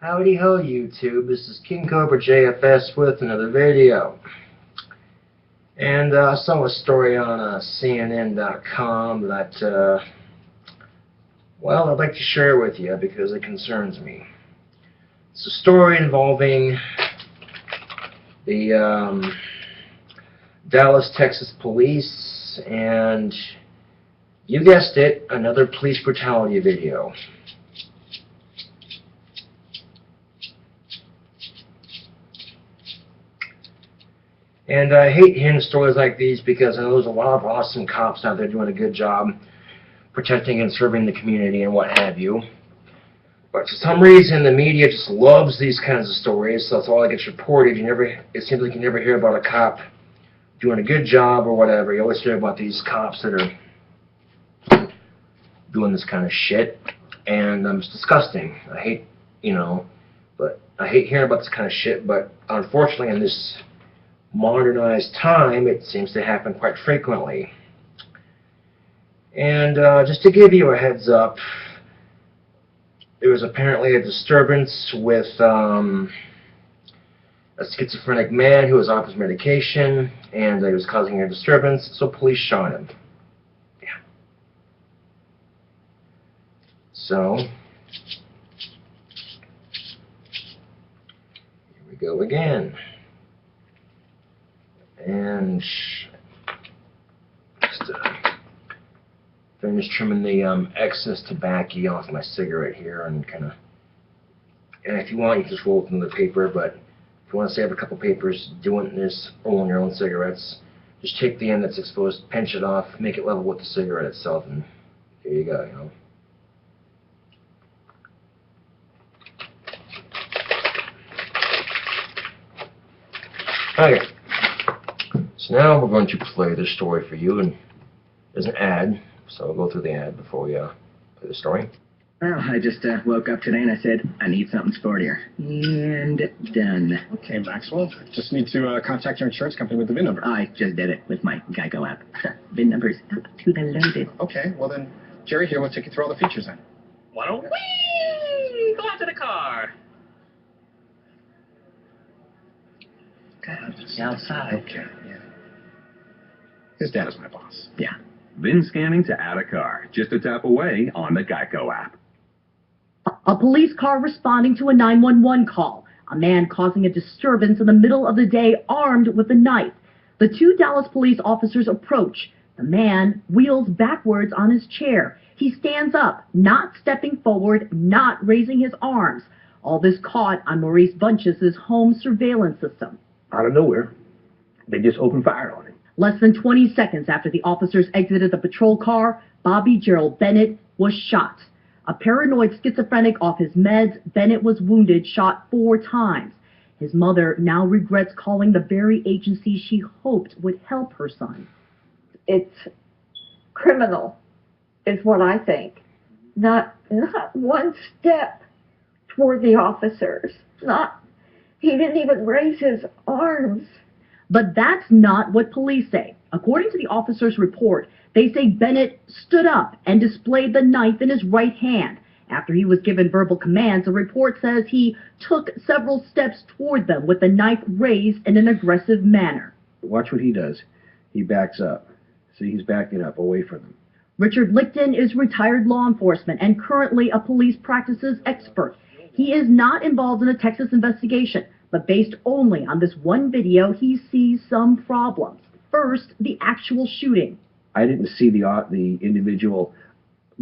Howdy ho, YouTube. This is KingCobraJFS with another video. And I saw a story on CNN.com that, well, I'd like to share with you because it concerns me. It's a story involving the Dallas, Texas police, and you guessed it, another police brutality video. And I hate hearing stories like these because I know there's a lot of awesome cops out there doing a good job protecting and serving the community and what have you. But for some reason the media just loves these kinds of stories, so that's all that gets reported. It seems like you never hear about a cop doing a good job or whatever. You always hear about these cops that are doing this kind of shit, and it's disgusting. I hate, but I hate hearing about this kind of shit, but unfortunately in this modernized time, it seems to happen quite frequently. And just to give you a heads up, there was apparently a disturbance with a schizophrenic man who was off his medication, and he was causing a disturbance, so police shot him. Yeah. So, here we go again. And just finish trimming the excess tobacco off my cigarette here, and and if you want, you can just roll it in the paper, but if you want to save a couple papers doing this, rolling your own cigarettes, just take the end that's exposed, pinch it off, make it level with the cigarette itself, and there you go, Okay. So now we're going to play this story for you, and there's an ad, so we'll go through the ad before we play the story. Well, I just woke up today and I said, I need something sportier. And done. Okay, Maxwell. Just need to contact your insurance company with the VIN number. I just did it with my Geico app. VIN number's up to the loaded. Okay, well then, Jerry here will take you through all the features then. Why don't we go out to the car? God, it's outside. Okay, yeah. His dad is my boss. Yeah. VIN scanning to add a car, just a tap away on the Geico app. A police car responding to a 911 call. A man causing a disturbance in the middle of the day armed with a knife. The two Dallas police officers approach. The man wheels backwards on his chair. He stands up, not stepping forward, not raising his arms. All this caught on Maurice Bunch's home surveillance system. Out of nowhere, they just opened fire on him. Less than 20 seconds after the officers exited the patrol car, Bobby Gerald Bennett was shot. A paranoid schizophrenic off his meds, Bennett was wounded, shot 4 times. His mother now regrets calling the very agency she hoped would help her son. It's criminal, is what I think. Not one step toward the officers. He didn't even raise his arms. But that's not what police say. According to the officer's report, they say Bennett stood up and displayed the knife in his right hand. After he was given verbal commands, the report says he took several steps toward them with the knife raised in an aggressive manner. Watch what he does. He backs up. See, he's backing up away from them. Richard Lichten is retired law enforcement and currently a police practices expert. He is not involved in a Texas investigation, but based only on this one video, he sees some problems. First, the actual shooting. I didn't see the individual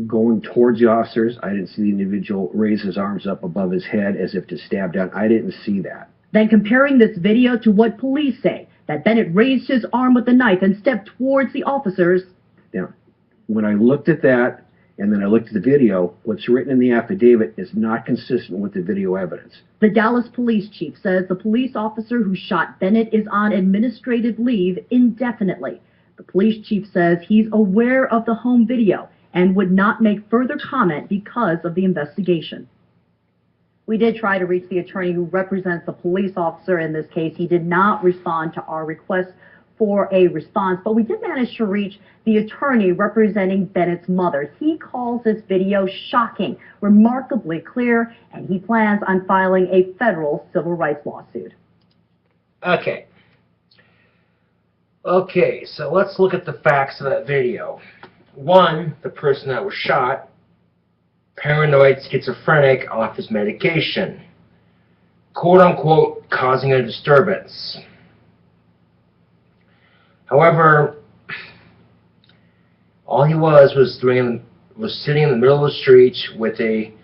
going towards the officers. I didn't see the individual raise his arms up above his head as if to stab down. I didn't see that. Then comparing this video to what police say, that Bennett raised his arm with the knife and stepped towards the officers. Now, when I looked at that, and then I looked at the video, what's written in the affidavit is not consistent with the video evidence. The Dallas police chief says the police officer who shot Bennett is on administrative leave indefinitely. The police chief says he's aware of the home video and would not make further comment because of the investigation. We did try to reach the attorney who represents the police officer in this case. He did not respond to our request for a response, but we did manage to reach the attorney representing Bennett's mother. He calls this video shocking, remarkably clear, and he plans on filing a federal civil rights lawsuit. Okay. Okay, so let's look at the facts of that video. One, the person that was shot, paranoid schizophrenic off his medication, quote-unquote causing a disturbance. However, all he was sitting in the middle of the street with a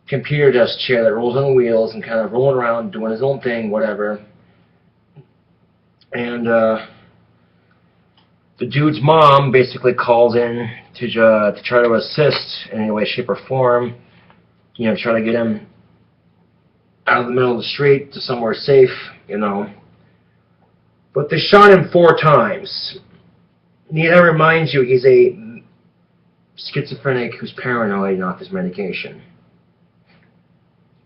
computer desk chair that rolls on wheels and kind of rolling around doing his own thing, whatever. And the dude's mom basically calls in to try to assist in any way, shape, or form. You know, try to get him out of the middle of the street to somewhere safe, you know. But they shot him 4 times. That reminds you, he's a schizophrenic who's paranoid and off his medication.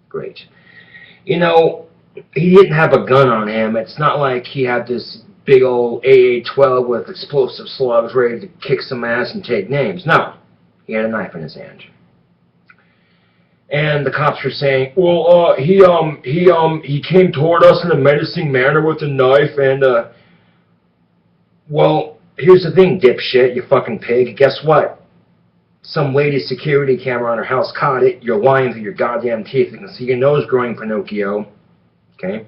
Great. You know, he didn't have a gun on him. It's not like he had this big old AA-12 with explosive slugs ready to kick some ass and take names. No. He had a knife in his hand. And the cops were saying, well, he came toward us in a menacing manner with a knife, and, well, here's the thing, dipshit, you fucking pig. Guess what? Some lady's security camera on her house caught it. You're lying through your goddamn teeth. You can see your nose growing, Pinocchio. Okay?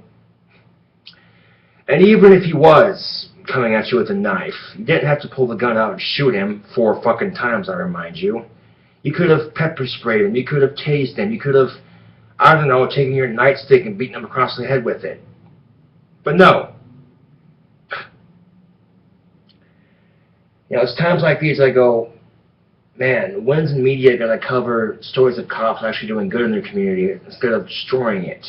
And even if he was coming at you with a knife, you didn't have to pull the gun out and shoot him 4 fucking times, I remind you. You could have pepper sprayed him. You could have tased him. You could have, I don't know, taken your nightstick and beaten him across the head with it. But no. You know, it's times like these I go, man, when's the media going to cover stories of cops actually doing good in their community instead of destroying it?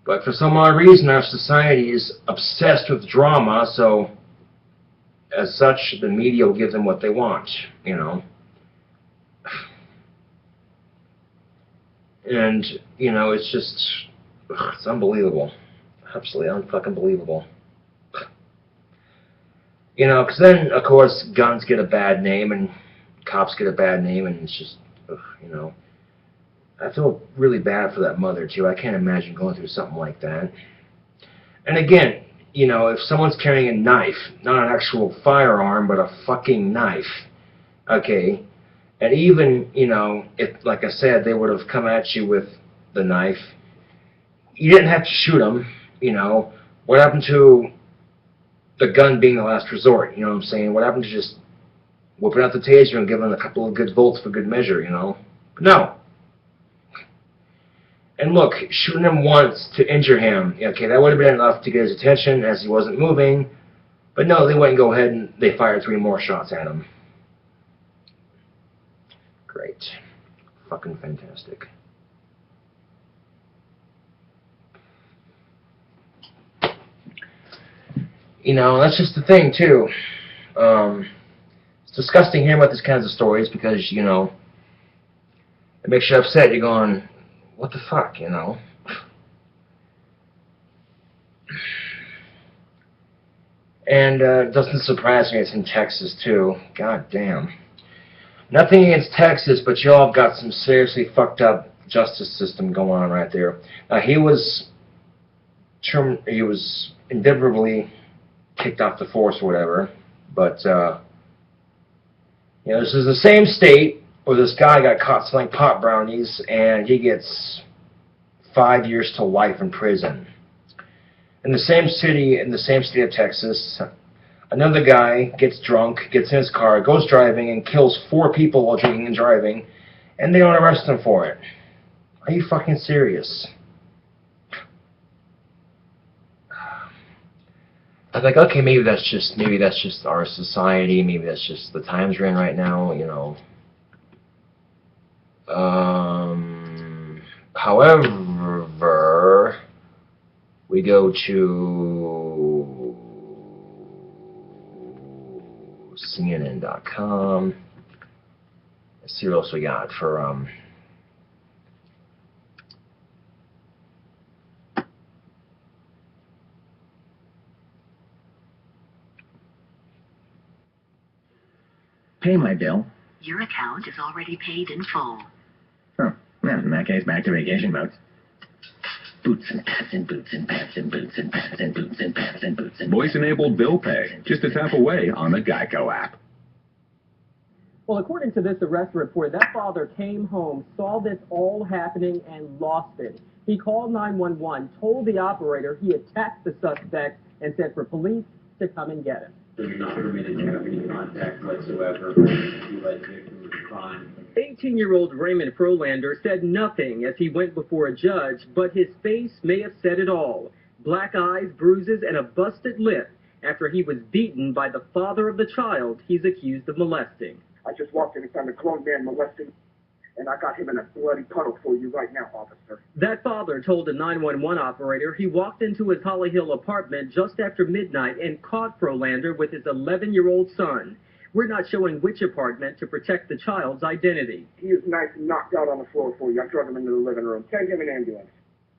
But for some odd reason, our society is obsessed with drama, so as such, the media will give them what they want, you know. And, you know, it's just, it's unbelievable. Absolutely unfucking believable. You know, because then, of course, guns get a bad name and cops get a bad name, and it's just, you know. I feel really bad for that mother, too. I can't imagine going through something like that. And again, you know, if someone's carrying a knife, not an actual firearm, but a fucking knife, okay, and even, you know, if, like I said, they would have come at you with the knife, you didn't have to shoot them, you know. What happened to the gun being the last resort, you know what I'm saying? What happened to just whipping out the taser and giving a couple of good volts for good measure, you know? But no. And look, shooting him once to injure him, okay, that would have been enough to get his attention as he wasn't moving. But no, they went and go ahead and they fired 3 more shots at him. Great. Fucking fantastic. You know, that's just the thing, too. It's disgusting hearing about these kinds of stories because, you know, it makes you upset. You're going, what the fuck, you know? And it doesn't surprise me it's in Texas, too. God damn. Nothing against Texas, but y'all have got some seriously fucked up justice system going on right there. Now, he was indubitably kicked off the force or whatever, but, you know, this is the same state where this guy got caught selling pot brownies, and he gets 5 years to life in prison. In the same city, in the same state of Texas, another guy gets drunk, gets in his car, goes driving, and kills 4 people while drinking and driving, and they don't arrest him for it. Are you fucking serious? I was like, okay, maybe that's just our society, maybe that's just the times we're in right now, you know. However, we go to CNN.com. Let's see what else we got for pay my bill. Your account is already paid in full. Oh, well, in that case, back to vacation mode. Boots and pants and boots and pants and boots and pants and boots and pants and boots and Voice-enabled bill pay. Just a tap away on the Geico app. Well, according to this arrest report, that father came home, saw this all happening, and lost it. He called 911, told the operator he attacked the suspect, and said for police to come and get him. So you're not permitted to have any contact whatsoever to let victims of crime. 18-year-old Raymond Frolander said nothing as he went before a judge, but his face may have said it all. Black eyes, bruises, and a busted lip after he was beaten by the father of the child he's accused of molesting. I just walked in and found a grown man molesting, and I got him in a bloody puddle for you right now, officer. That father told a 911 operator he walked into his Holly Hill apartment just after midnight and caught Frolander with his 11-year-old son. We're not showing which apartment to protect the child's identity. He is nice and knocked out on the floor for you. I drug him into the living room. Send him an ambulance.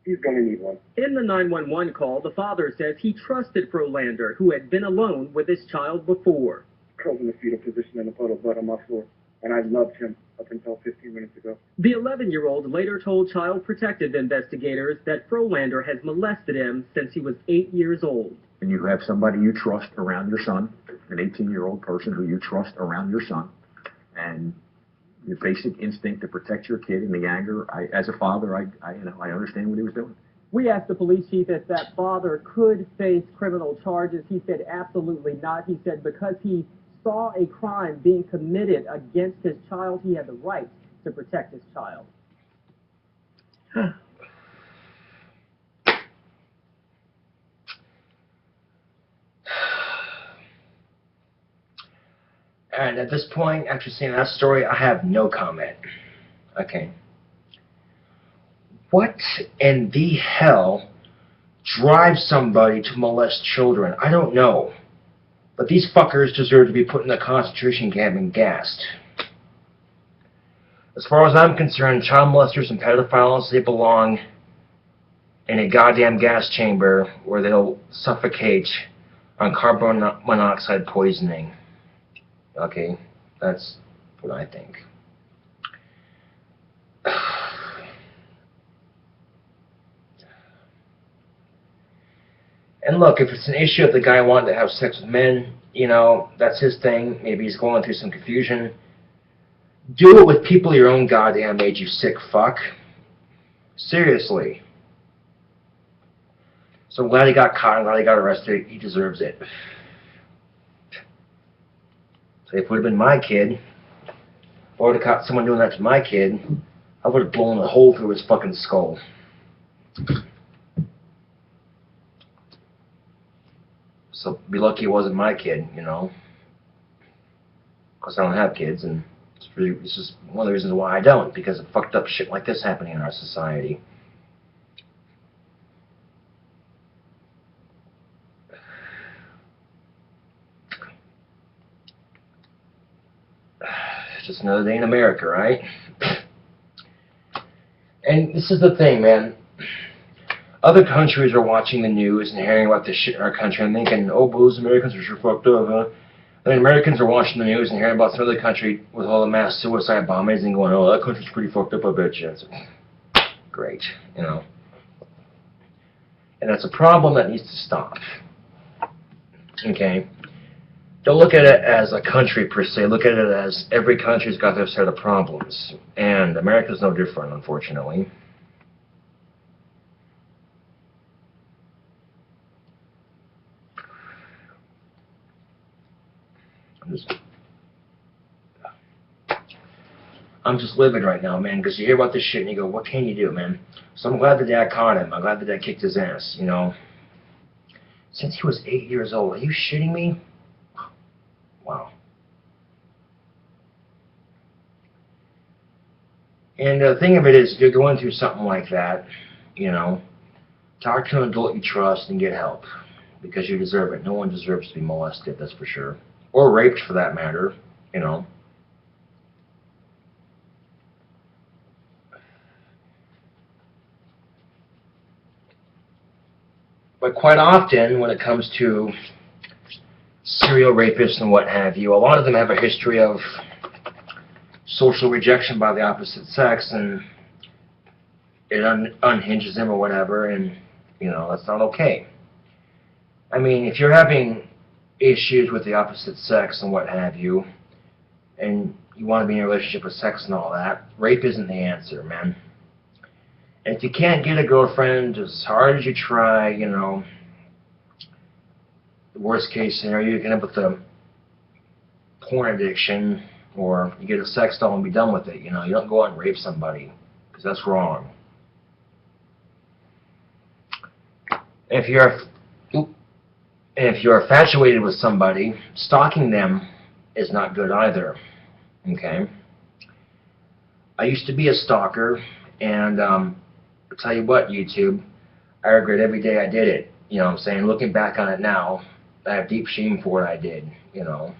He's going to need one. In the 911 call, the father says he trusted Frolander, who had been alone with his child before. Curled in the fetal position in a puddle of blood on my floor, and I loved him up until 15 minutes ago. The 11-year-old later told Child Protective investigators that Frolander has molested him since he was 8 years old. And you have somebody you trust around your son, an 18-year-old person who you trust around your son, and your basic instinct to protect your kid in the anger. As a father, I understand what he was doing. We asked the police chief if that father could face criminal charges. He said absolutely not. He said because he saw a crime being committed against his child, he had the right to protect his child. And at this point, after seeing that story, I have no comment. Okay. What in the hell drives somebody to molest children? I don't know. But these fuckers deserve to be put in a concentration camp and gassed. As far as I'm concerned, child molesters and pedophiles, they belong in a goddamn gas chamber where they'll suffocate on carbon monoxide poisoning. Okay, that's what I think. And look, if it's an issue of the guy wanting to have sex with men, you know, that's his thing. Maybe he's going through some confusion. Do it with people your own goddamn age, you sick fuck. Seriously. So I'm glad he got caught. I'm glad he got arrested. He deserves it. So if it would have been my kid, or would have caught someone doing that to my kid, I would have blown a hole through his fucking skull. So be lucky it wasn't my kid, you know. Because I don't have kids, and it's just one of the reasons why I don't, because of fucked up shit like this happening in our society. Just another day in America, right? And this is the thing, man. Other countries are watching the news and hearing about this shit in our country and thinking, oh, those Americans are sure fucked up, huh? And Americans are watching the news and hearing about some other country with all the mass suicide bombings and going, oh, that country's pretty fucked up, I bet you. It's great, you know. And that's a problem that needs to stop. Okay? Don't look at it as a country per se. Look at it as every country's got their set of problems. And America's no different, unfortunately. I'm just livid right now, man, because you hear about this shit and you go, what can you do, man? So I'm glad the dad caught him. I'm glad the dad kicked his ass, you know. Since he was 8 years old. Are you shitting me? Wow. And the thing of it is, if you're going through something like that, you know, talk to an adult you trust and get help. Because you deserve it. No one deserves to be molested, that's for sure. Or raped, for that matter, you know. But quite often, when it comes to serial rapists and what have you, a lot of them have a history of social rejection by the opposite sex, and it unhinges them or whatever, and, you know, that's not okay. I mean, if you're having issues with the opposite sex and what have you, and you want to be in a relationship with sex and all that, rape isn't the answer, man. And if you can't get a girlfriend, as hard as you try, you know, the worst case scenario, you can end up with a porn addiction, or you get a sex doll and be done with it. You know, you don't go out and rape somebody, because that's wrong. If you're infatuated with somebody, stalking them is not good either. Okay? I used to be a stalker, and I'll tell you what, YouTube, I regret every day I did it. You know what I'm saying? Looking back on it now, I have deep shame for what I did, you know.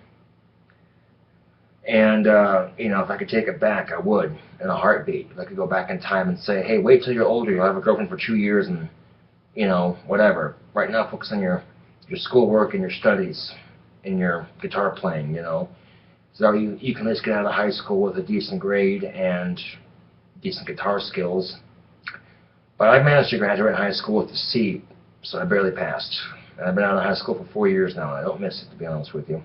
And, you know, if I could take it back, I would, in a heartbeat. If I could go back in time and say, hey, wait till you're older, you'll have a girlfriend for 2 years and, you know, whatever. Right now, focus on your schoolwork and your studies and your guitar playing, you know. So you can at least get out of high school with a decent grade and decent guitar skills. But I managed to graduate high school with a C, so I barely passed. And I've been out of high school for 4 years now, and I don't miss it, to be honest with you.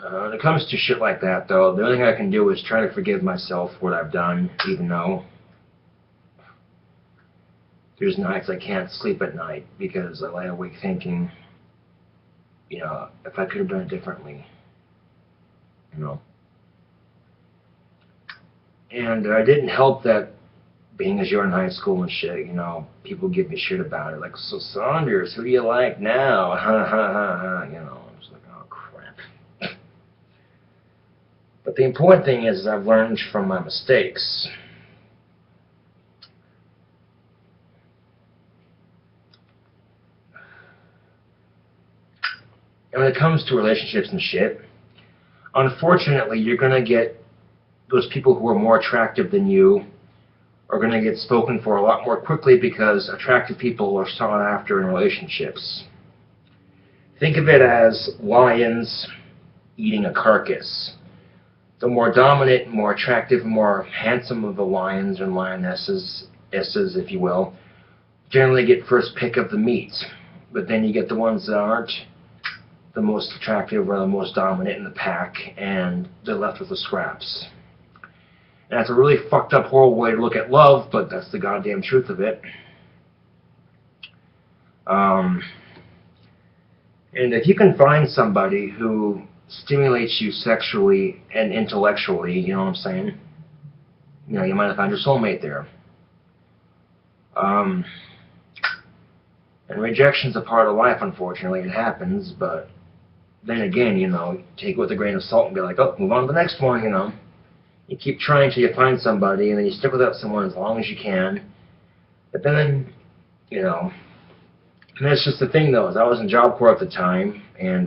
When it comes to shit like that, though, the only thing I can do is try to forgive myself for what I've done, even though there's nights I can't sleep at night because I lie awake thinking, you know, if I could have done it differently, you know. And it didn't help that being as you're in high school and shit, you know, people give me shit about it. Like, so Saunders, who do you like now? Ha ha ha ha, you know. I'm just like, oh crap. But the important thing is I've learned from my mistakes. And when it comes to relationships and shit, unfortunately, you're going to get those people who are more attractive than you are going to get spoken for a lot more quickly because attractive people are sought after in relationships. Think of it as lions eating a carcass. The more dominant, more attractive, more handsome of the lions and lionesses, if you will, generally get first pick of the meat. But then you get the ones that aren't the most attractive or the most dominant in the pack, and they're left with the scraps. And that's a really fucked up, horrible way to look at love, but that's the goddamn truth of it. And if you can find somebody who stimulates you sexually and intellectually, you know what I'm saying? You know, you might have found your soulmate there. And rejection's a part of life, unfortunately. It happens, but then again, you know, take it with a grain of salt and be like, oh, move on to the next one, you know. You keep trying till you find somebody, and then you stick with that someone as long as you can. But then, you know, and that's just the thing, though, is I was in Job Corps at the time, and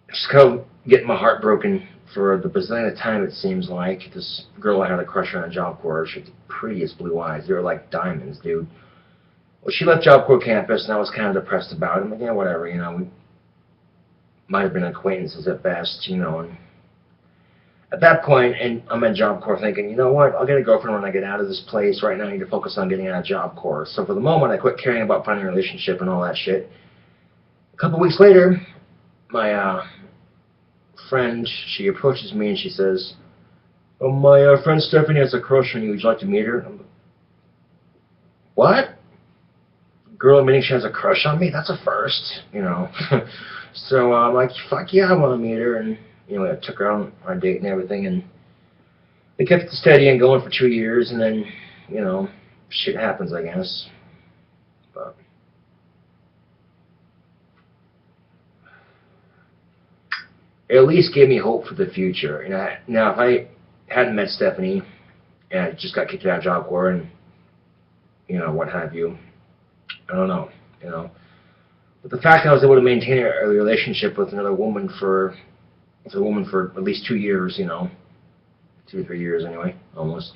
just kind of getting my heart broken for the bazillion time, it seems like. This girl I had a crush on in Job Corps, she had the prettiest blue eyes. They were like diamonds, dude. Well, she left Job Corps campus, and I was kind of depressed about it. I'm like, yeah, whatever, you know, we might have been acquaintances at best, you know, and at that point, and I'm in Job Corps thinking, you know what, I'll get a girlfriend when I get out of this place. Right now I need to focus on getting out of Job Corps. So for the moment, I quit caring about finding a relationship and all that shit. A couple weeks later, my friend, she approaches me and she says, oh, my friend Stephanie has a crush on you. Would you like to meet her? I'm like, what? Girl admitting she has a crush on me? That's a first, you know. So I'm like, fuck yeah, I want to meet her. And you know, I took her on a date and everything, and they kept it steady and going for 2 years, and then, you know, shit happens, I guess. But it at least gave me hope for the future. And now, if I hadn't met Stephanie, and I just got kicked out of Job Corps, and, you know, what have you, I don't know, you know. But the fact that I was able to maintain a relationship with another woman for with a woman for at least 2 years, you know. 2 or 3 years anyway, almost.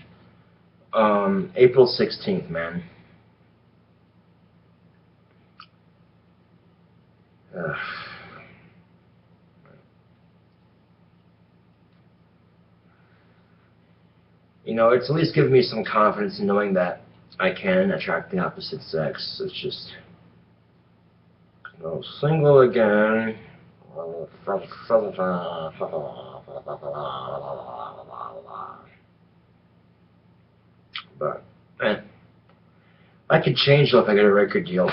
April 16th, man. Ugh. You know, it's at least given me some confidence in knowing that I can attract the opposite sex. It's just, you know, single again. But, I could change though if I get a record deal.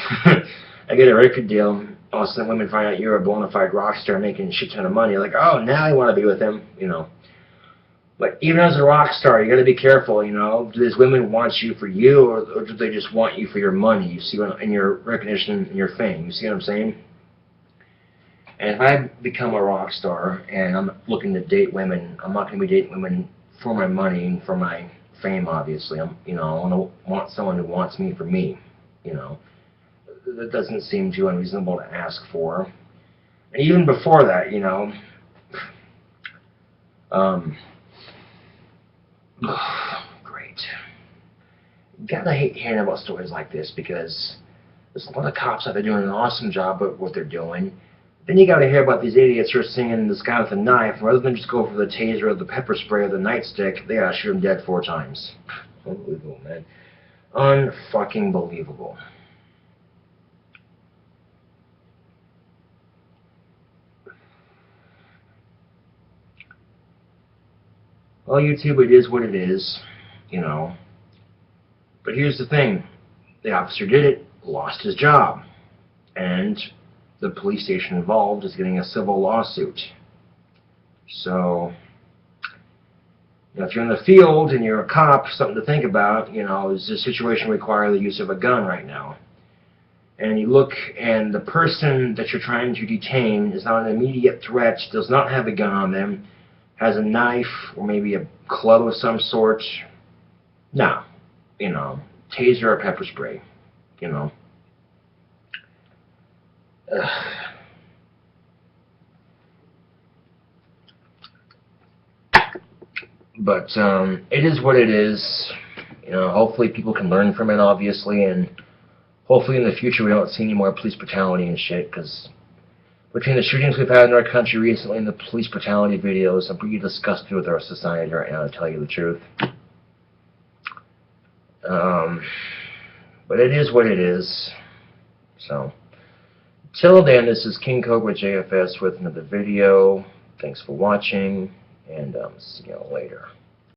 I get a record deal, all of a sudden women find out you're a bona fide rock star making a shit ton of money. Like, oh, now I want to be with him, you know. But even as a rock star, you got to be careful, you know. Do these women want you for you, or do they just want you for your money? You see, in your recognition, and your fame. You see what I'm saying? And if I become a rock star and I'm looking to date women, I'm not going to be dating women for my money and for my fame. Obviously, you know, I want someone who wants me for me. You know, that doesn't seem too unreasonable to ask for. And even before that, you know. Great. Gotta hate hearing about stories like this because there's a lot of cops out there doing an awesome job of what they're doing. Then you gotta hear about these idiots who are singing "This Guy with a Knife," rather than just go for the taser or the pepper spray or the nightstick, they gotta shoot him dead 4 times. Unbelievable, man. Unfucking believable. Well, YouTube, it is what it is, you know. But here's the thing. The officer did it, lost his job. And the police station involved is getting a civil lawsuit. So, you know, if you're in the field and you're a cop, something to think about, you know, does this situation require the use of a gun right now? And you look, and the person that you're trying to detain is not an immediate threat, does not have a gun on them, has a knife or maybe a club of some sort. No, you know, taser or pepper spray, you know. Ugh. But it is what it is. You know, hopefully people can learn from it, obviously, and hopefully in the future we don't see any more police brutality and shit, because between the shootings we've had in our country recently and the police brutality videos, I'm pretty disgusted with our society right now, to tell you the truth. But it is what it is. So, till then, this is KingCobraJFS with another video. Thanks for watching, and see you later.